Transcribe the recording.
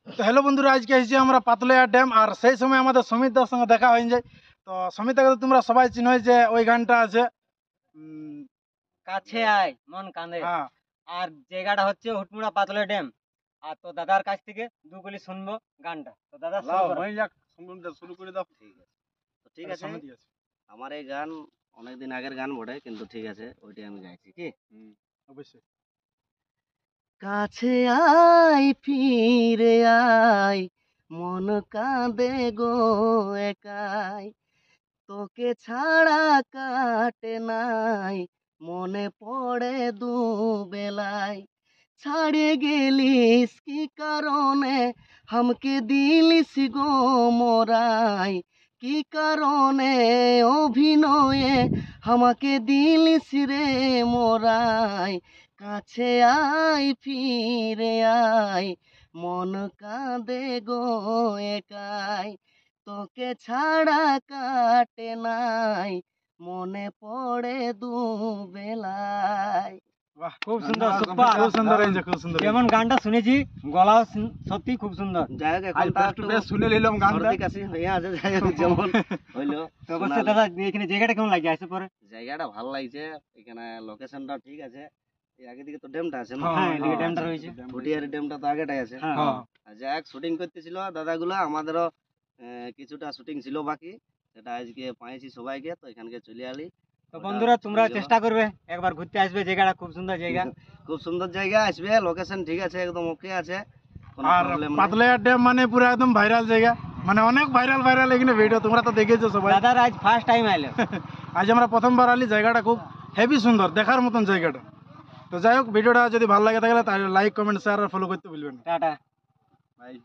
তো হ্যালো বন্ধুরা, আজকে এসেছি আমরা পাতলইয়া ড্যাম। আর সেই সময় আমাদের সমিতার সঙ্গে দেখা হয়ে যায়। তো সমিতাকে তো তোমরা সবাই চিনোই, যে ওই গানটা আছে কাছে আয় মন কাঁদে। হ্যাঁ। আর জায়গাটা হচ্ছে হুটমুড়া পাতলা ড্যাম। আর তো দাদার কাছ থেকে দুগুলি শুনবো গানটা। তো দাদা শুরু করো। শুরু করে দাও। ঠিক আছে, তো ঠিক আছে। সমিতি আছে। আমার এই গান অনেকদিন আগের গান বটে, কিন্তু ঠিক আছে, ওইটাই আমি গাইছি। কি অবশ্যই। কাছে আয় ফিরে আয়, মন কাঁদে গো একাই, তোকে ছাড়া কাটে নাই, মনে পড়ে দুবেলায়, ছাড়িয়ে গেলিস কি কারণে, হামকে দিলিস গো মোরাই, কি কারণে অভিনয়ে আমাকে দিলিস রে মোরাই, কাছে আয় ফিরে আয়, মন কাঁদে গো একাই, তোকে ছাড়া কাটে নাই, মনে পড়ে দুবেলায়। বাহ, খুব সুন্দর, সুপার, খুব সুন্দর হয়েছে, খুব সুন্দর। যেমন গানটা শুনেছি, গলাও সত্যি খুব সুন্দর। যাই হোক, এখন তা একটু শুনে নিলাম গানটা। সর্দি কাশি হয়ে আছে, যাই হোক যেমন হইলো। তো অবশ্যই দাদা, এখানে জায়গাটা কেমন লাগে আসে পরে? জায়গাটা ভালো লাগছে, এখানে লোকেশনটা ঠিক আছে। এই আগে দিকে তো ড্যামটা আছে না? হ্যাঁ, এদিকে ড্যামটা রয়েছে। ফুটিয়ারি ড্যামটা তো আগেটাই আছে। হ্যাঁ। আর যাই হোক, শুটিং করতেছিল দাদাগুলো, আমাদেরও কিছুটা শুটিং ছিল বাকি, সেটা আজকে পাইছি সবাইকে, তো এখানকে চলে আলি। তো বন্ধুরা, তোমরা চেষ্টা করবে একবার ঘুরতে আসবে, জায়গাটা খুব সুন্দর জায়গা। খুব সুন্দর জায়গা, আসবে, লোকেশন ঠিক আছে, একদম ওকে আছে, কোনো আর প্রবলেম নেই। পাতলইয়া ড্যাম মানে পুরো একদম ভাইরাল জায়গা, মানে অনেক ভাইরাল এখানে ভিডিও, তোমরা তো দেখেছো সবাই। দাদার আজ ফার্স্ট টাইম আইলো। আজ আমরা প্রথমবার আলি, জায়গাটা খুব হেভি সুন্দর, দেখার মতন জায়গাটা। তো যাই হোক, ভিডিওটা যদি ভালো লাগে তাহলে লাইক, কমেন্ট, শেয়ার আর ফলো করতে ভুলবেন না। টাটা। বাই।